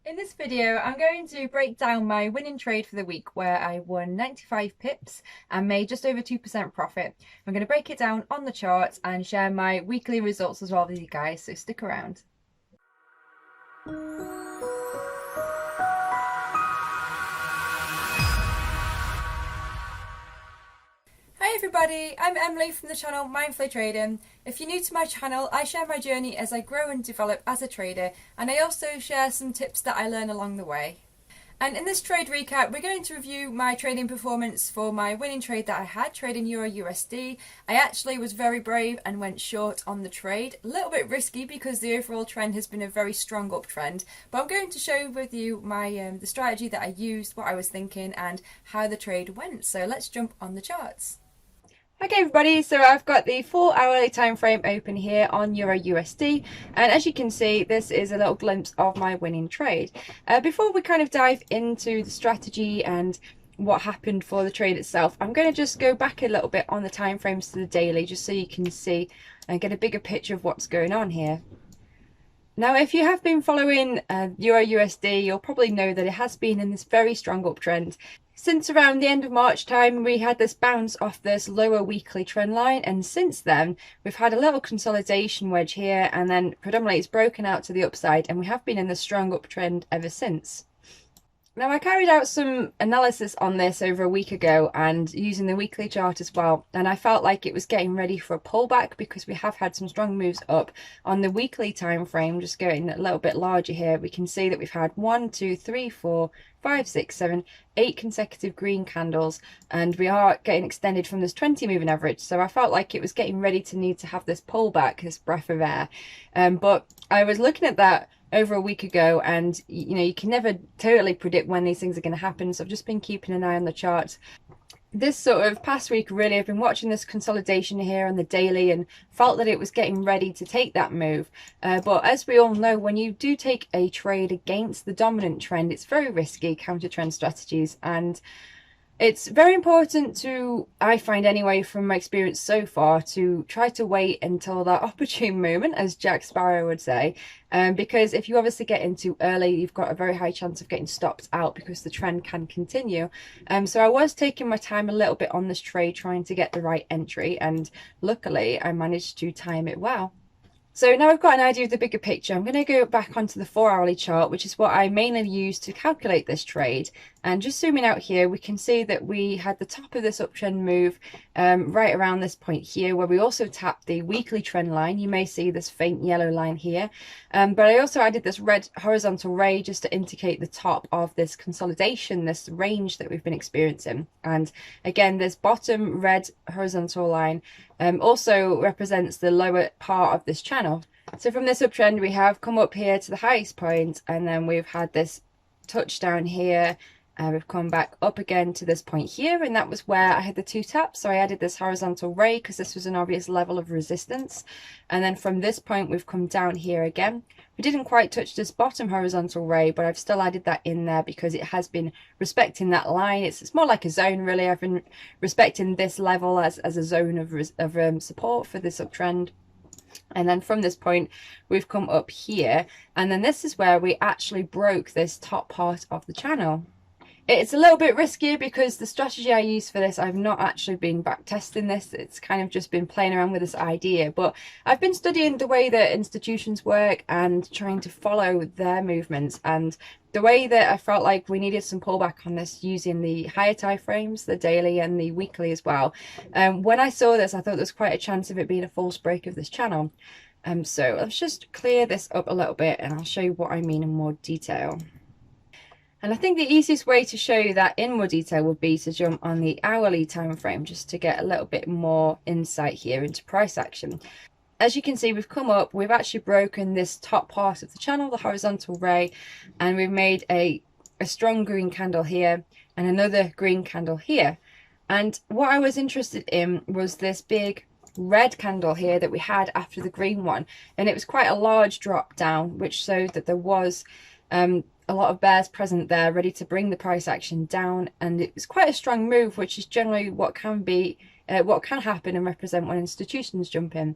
In this video, I'm going to break down my winning trade for the week where I won 95 pips and made just over 2% profit. I'm going to break it down on the charts and share my weekly results as well with you guys, so stick around. Hi everybody, I'm Emily from the channel Mindfully Trading. If you're new to my channel, I share my journey as I grow and develop as a trader, and I also share some tips that I learn along the way. And in this trade recap, we're going to review my trading performance for my winning trade that I had, trading EURUSD. I actually was very brave and went short on the trade. A little bit risky because the overall trend has been a very strong uptrend. But I'm going to share with you my the strategy that I used, what I was thinking, and how the trade went. So let's jump on the charts. Okay everybody, so I've got the 4-hourly time frame open here on EURUSD, and as you can see, this is a little glimpse of my winning trade. Before we kind of dive into the strategy and what happened for the trade itself, I'm going to just go back a little bit on the time frames to the daily, just so you can see and get a bigger picture of what's going on here. Now, if you have been following EURUSD, you'll probably know that it has been in this very strong uptrend. Since around the end of March time, we had this bounce off this lower weekly trend line, and since then we've had a little consolidation wedge here, and then predominantly it's broken out to the upside, and we have been in the strong uptrend ever since. Now, I carried out some analysis on this over a week ago and using the weekly chart as well, and I felt like it was getting ready for a pullback because we have had some strong moves up on the weekly time frame. Just going a little bit larger here, we can see that we've had 1, 2, 3, 4, 5, 6, 7, 8 consecutive green candles, and we are getting extended from this 20 moving average, so I felt like it was getting ready to need to have this pullback, this breath of air. But I was looking at that over a week ago, and you can never totally predict when these things are going to happen, so I've just been keeping an eye on the charts. This sort of past week, really, I've been watching this consolidation here on the daily and felt that it was getting ready to take that move. But as we all know, when you do take a trade against the dominant trend, it's very risky, counter trend strategies, and it's very important to, I find anyway, from my experience so far, to try to wait until that opportune moment, as Jack Sparrow would say, because if you obviously get in too early, you've got a very high chance of getting stopped out because the trend can continue. So I was taking my time a little bit on this trade, trying to get the right entry, and luckily I managed to time it well. So now I've got an idea of the bigger picture, I'm going to go back onto the 4-hourly chart, which is what I mainly use to calculate this trade. And just zooming out here, we can see that we had the top of this uptrend move right around this point here, where we also tapped the weekly trend line. You may see this faint yellow line here. But I also added this red horizontal ray just to indicate the top of this consolidation, this range that we've been experiencing. And again, this bottom red horizontal line also represents the lower part of this channel. So from this uptrend, we have come up here to the highest point, and then we've had this touchdown here. We've come back up again to this point here, and that was where I had the 2 taps. So I added this horizontal ray because this was an obvious level of resistance. And then from this point, we've come down here again. We didn't quite touch this bottom horizontal ray, but I've still added that in there because it has been respecting that line. It's more like a zone, really. I've been respecting this level as a zone of support for this uptrend. And then from this point, we've come up here, and then this is where we actually broke this top part of the channel. It's a little bit riskier because the strategy I use for this, I've not actually been back testing this. It's kind of just been playing around with this idea, but I've been studying the way that institutions work and trying to follow their movements, and the way that I felt like we needed some pullback on this using the higher time frames, the daily and the weekly as well. When I saw this, I thought there was quite a chance of it being a false break of this channel. So let's just clear this up a little bit and I'll show you what I mean in more detail. And I think the easiest way to show you that in more detail would be to jump on the hourly time frame, just to get a little bit more insight here into price action. As you can see, we've come up, we've actually broken this top part of the channel, the horizontal ray, and we've made a strong green candle here and another green candle here. And what I was interested in was this big red candle here that we had after the green one, and it was quite a large drop down, which showed that there was a lot of bears present there ready to bring the price action down, and it was quite a strong move, which is generally what can happen and represent when institutions jump in.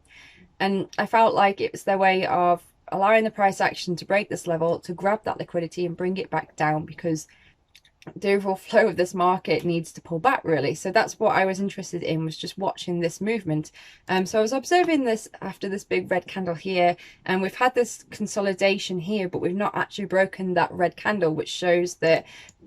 And I felt like it was their way of allowing the price action to break this level to grab that liquidity and bring it back down, because the overall flow of this market needs to pull back really. So that's what I was interested in, was just watching this movement. So I was observing this after this big red candle here, and we've had this consolidation here, but we've not actually broken that red candle, which shows that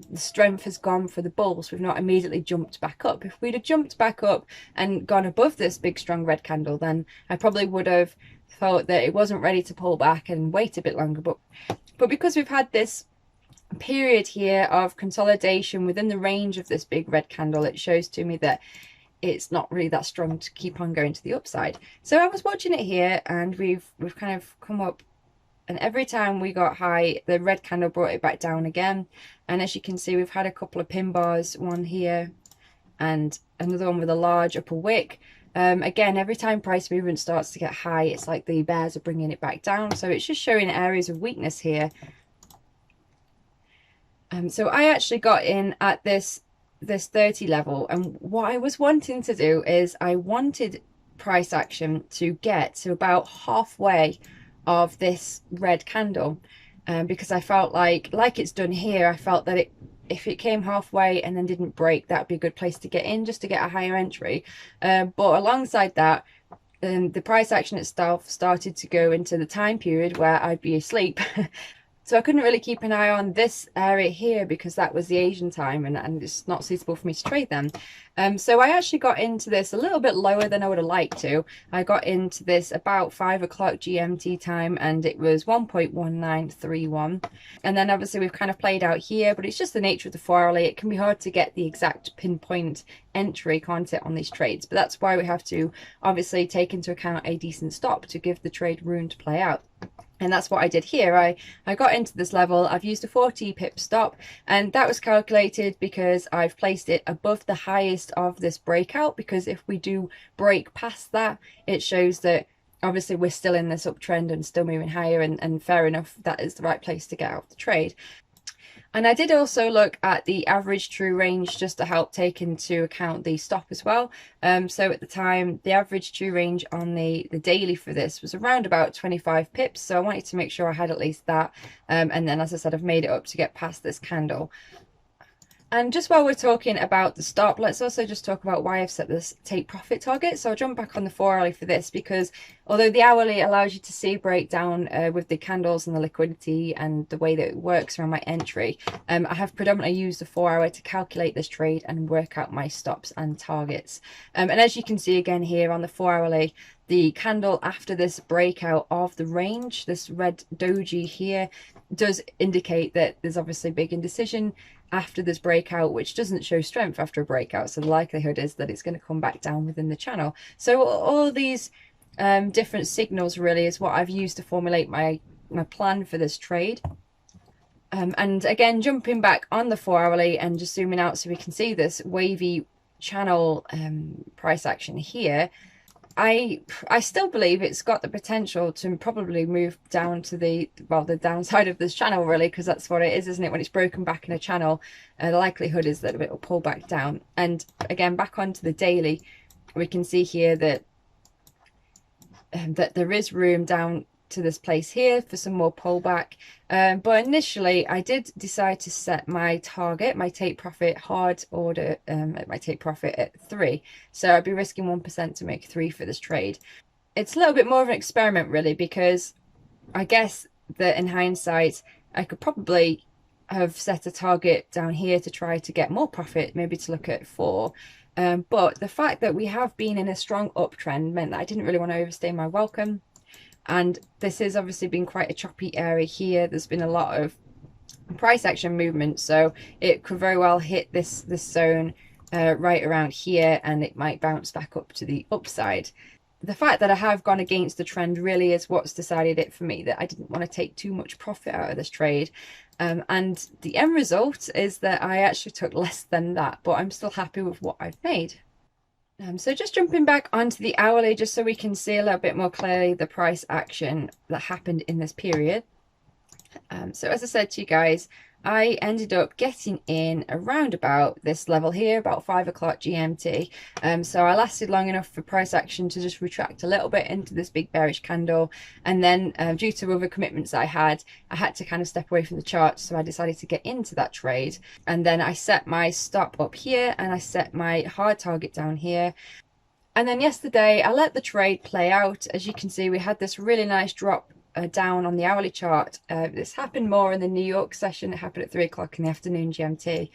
the strength has gone for the bulls. We've not immediately jumped back up. If we'd have jumped back up and gone above this big strong red candle, then I probably would have thought that it wasn't ready to pull back and wait a bit longer. But because we've had this period here of consolidation within the range of this big red candle, it shows to me that it's not really that strong to keep on going to the upside. So I was watching it here, and we've kind of come up, and every time we got high, the red candle brought it back down again. And as you can see, we've had a couple of pin bars, one here and another one with a large upper wick. Again, every time price movement starts to get high, it's like the bears are bringing it back down. So it's just showing areas of weakness here. So I actually got in at this 30 level, and what I was wanting to do is I wanted price action to get to about halfway of this red candle, because I felt like it's done here, I felt that if it came halfway and then didn't break, that would be a good place to get in, just to get a higher entry. But alongside that, the price action itself started to go into the time period where I'd be asleep. So I couldn't really keep an eye on this area here, because that was the Asian time, and it's not suitable for me to trade them. So I actually got into this a little bit lower than I would have liked to. I got into this about 5 o'clock GMT time, and it was 1.1931. And then obviously we've kind of played out here, but it's just the nature of the 4-hourly. It can be hard to get the exact pinpoint entry, can't it, on these trades? But that's why we have to obviously take into account a decent stop to give the trade room to play out. And that's what I did here. I got into this level, I've used a 40 pip stop, and that was calculated because I've placed it above the highest of this breakout, because if we do break past that, it shows that obviously we're still in this uptrend and still moving higher, and fair enough, that is the right place to get out of the trade. And I did also look at the average true range, just to help take into account the stop as well. So at the time, the average true range on the daily for this was around about 25 pips. So I wanted to make sure I had at least that. And then, as I said, I've made it up to get past this candle. And just while we're talking about the stop, let's also just talk about why I've set this take profit target. So I'll jump back on the 4-hourly for this, because although the hourly allows you to see breakdown with the candles and the liquidity and the way that it works around my entry, I have predominantly used the 4-hour to calculate this trade and work out my stops and targets. And as you can see again here on the 4-hourly, the candle after this breakout of the range, this red doji here, does indicate that there's obviously big indecision after this breakout, which doesn't show strength after a breakout. So the likelihood is that it's going to come back down within the channel. So all of these different signals really is what I've used to formulate my plan for this trade. And again, jumping back on the 4-hourly and just zooming out so we can see this wavy channel price action here, I still believe it's got the potential to probably move down to the downside of this channel really, because that's what it is, isn't it? When it's broken back in a channel, the likelihood is that it will pull back down. And again, back onto the daily, we can see here that that there is room down to this place here for some more pullback. But initially I did decide to set my target, my take profit hard order, my take profit at 3. So I'd be risking 1% to make 3 for this trade. It's a little bit more of an experiment really, because I guess that in hindsight I could probably have set a target down here to try to get more profit, maybe to look at 4. But the fact that we have been in a strong uptrend meant that I didn't really want to overstay my welcome. And this has obviously been quite a choppy area here. There's been a lot of price action movement, so it could very well hit this zone right around here, and it might bounce back up to the upside. The fact that I have gone against the trend really is what's decided it for me, that I didn't want to take too much profit out of this trade. And the end result is that I actually took less than that, but I'm still happy with what I've made. So just jumping back onto the hourly, just so we can see a little bit more clearly the price action that happened in this period. So as I said to you guys, I ended up getting in around about this level here, about 5 o'clock GMT. So I lasted long enough for price action to just retract a little bit into this big bearish candle. And then due to other commitments I had to kind of step away from the chart. So I decided to get into that trade. And then I set my stop up here and I set my hard target down here. And then yesterday I let the trade play out. As you can see, we had this really nice drop down on the hourly chart. This happened more in the New York session. It happened at 3 o'clock in the afternoon GMT,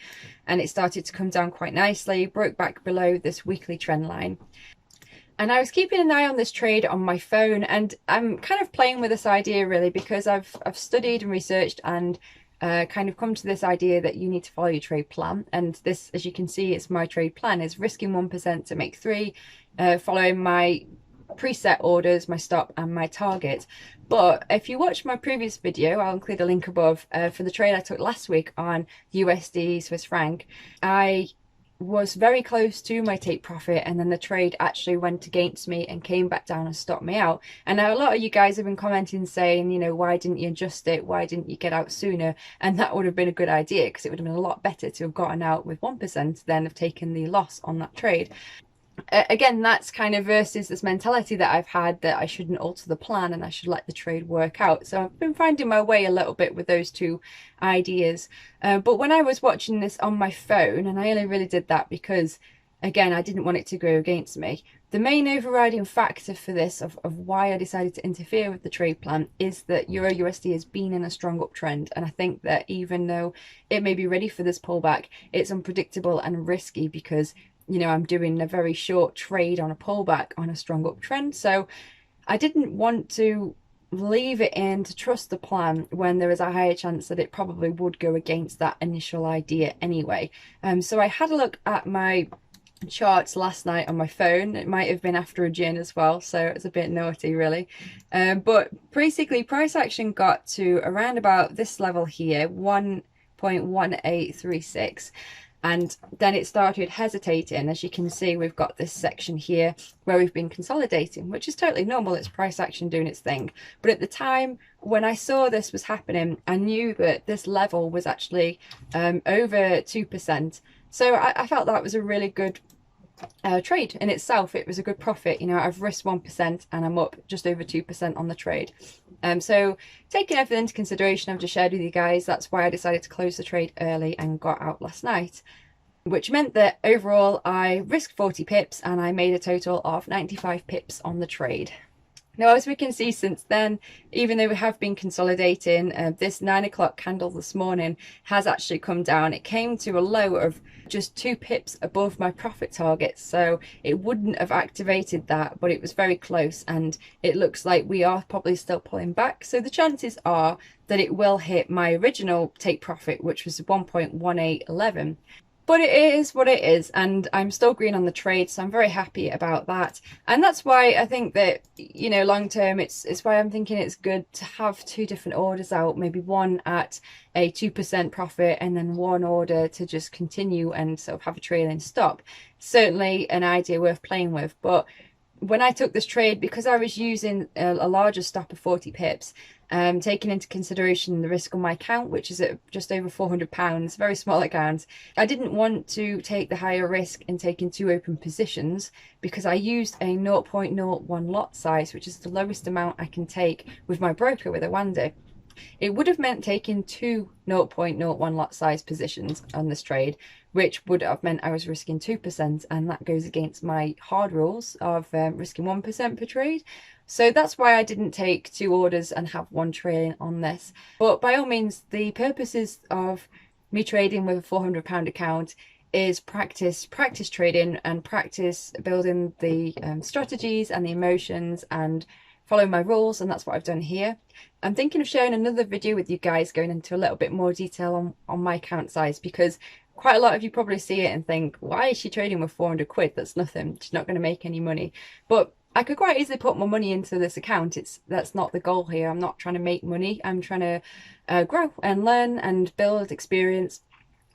and it started to come down quite nicely, broke back below this weekly trend line. And I was keeping an eye on this trade on my phone, and I'm kind of playing with this idea really because I've studied and researched and kind of come to this idea that you need to follow your trade plan. And this, as you can see, it's my trade plan, is risking 1% to make 3, following my preset orders, my stop and my target. But if you watch my previous video, I'll include a link above, for the trade I took last week on USD Swiss franc, I was very close to my take profit, and then the trade actually went against me and came back down and stopped me out. And now a lot of you guys have been commenting saying, you know, why didn't you adjust it, why didn't you get out sooner? And that would have been a good idea, because it would have been a lot better to have gotten out with 1% than have taken the loss on that trade. Again, that's kind of versus this mentality that I've had that I shouldn't alter the plan and I should let the trade work out. So I've been finding my way a little bit with those two ideas. But when I was watching this on my phone, and I only really did that because, again, I didn't want it to go against me. The main overriding factor for this, of why I decided to interfere with the trade plan, is that EURUSD has been in a strong uptrend. And I think that even though it may be ready for this pullback, it's unpredictable and risky because, you know, I'm doing a very short trade on a pullback on a strong uptrend. So I didn't want to leave it in to trust the plan when there is a higher chance that it probably would go against that initial idea anyway. So I had a look at my charts last night on my phone. It might have been after a gin as well, so it's a bit naughty really. But basically price action got to around about this level here, 1.1836. And then it started hesitating. As you can see, we've got this section here where we've been consolidating, which is totally normal. It's price action doing its thing. But at the time when I saw this was happening, I knew that this level was actually over 2%. So I felt that was a really good trade in itself. It was a good profit. You know, I've risked 1% and I'm up just over 2% on the trade. So taking everything into consideration, I've just shared with you guys, that's why I decided to close the trade early and got out last night, which meant that overall I risked 40 pips and I made a total of 95 pips on the trade. Now, as we can see since then, even though we have been consolidating, this 9 o'clock candle this morning has actually come down. It came to a low of just 2 pips above my profit target, so it wouldn't have activated that, but it was very close, and it looks like we are probably still pulling back. So the chances are that it will hit my original take profit, which was 1.1811. But it is what it is, and I'm still green on the trade, so I'm very happy about that. And that's why I think that, you know, long term, it's why I'm thinking it's good to have 2 different orders out, maybe one at a 2% profit and then one order to just continue and sort of have a trailing stop. Certainly an idea worth playing with. But when I took this trade, because I was using a larger stop of 40 pips, taking into consideration the risk on my account, which is at just over £400, very small account, I didn't want to take the higher risk in taking 2 open positions, because I used a 0.01 lot size, which is the lowest amount I can take with my broker with a Wanda. It would have meant taking 2 0.01 lot size positions on this trade, which would have meant I was risking 2%, and that goes against my hard rules of risking 1% per trade. So that's why I didn't take 2 orders and have 1 trailing on this. But by all means, the purposes of me trading with a £400 account is practice trading and practice building the strategies and the emotions and follow my rules, and that's what I've done here. I'm thinking of sharing another video with you guys going into a little bit more detail on my account size, because quite a lot of you probably see it and think, why is she trading with 400 quid? That's nothing. She's not going to make any money. But I could quite easily put more money into this account. That's not the goal here. I'm not trying to make money. I'm trying to grow and learn and build experience.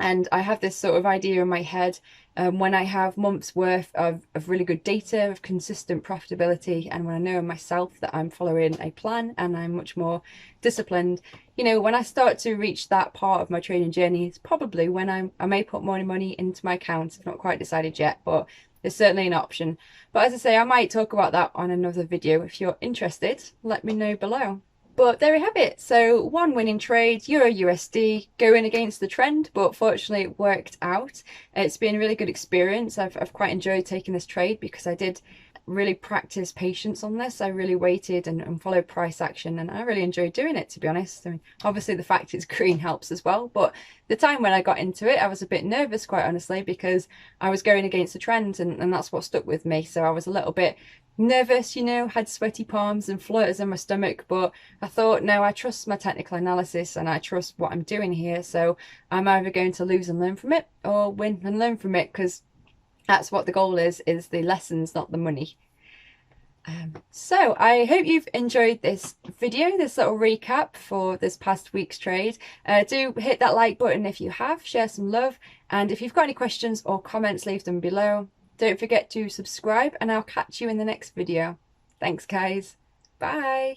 And I have this sort of idea in my head, when I have months worth of really good data, of consistent profitability, and when I know myself that I'm following a plan and I'm much more disciplined, you know, when I start to reach that part of my trading journey, it's probably when I may put more money into my account. I've not quite decided yet, but it's certainly an option. But as I say, I might talk about that on another video. If you're interested, let me know below. But there we have it. So one winning trade, EURUSD, going against the trend, but fortunately it worked out. It's been a really good experience. I've quite enjoyed taking this trade because I did really practice patience on this. I really waited and followed price action, and I really enjoyed doing it, to be honest. I mean, obviously the fact it's green helps as well, but the time when I got into it, I was a bit nervous, quite honestly, because I was going against the trend, and that's what stuck with me. So I was a little bit nervous, you know, had sweaty palms and flutters in my stomach, but I thought, no, I trust my technical analysis and I trust what I'm doing here, so I'm either going to lose and learn from it or win and learn from it, because that's what the goal is the lessons, not the money. So I hope you've enjoyed this video, this little recap for this past week's trade. Do hit that like button if you have, share some love, and if you've got any questions or comments, leave them below. Don't forget to subscribe, and I'll catch you in the next video. Thanks, guys. Bye.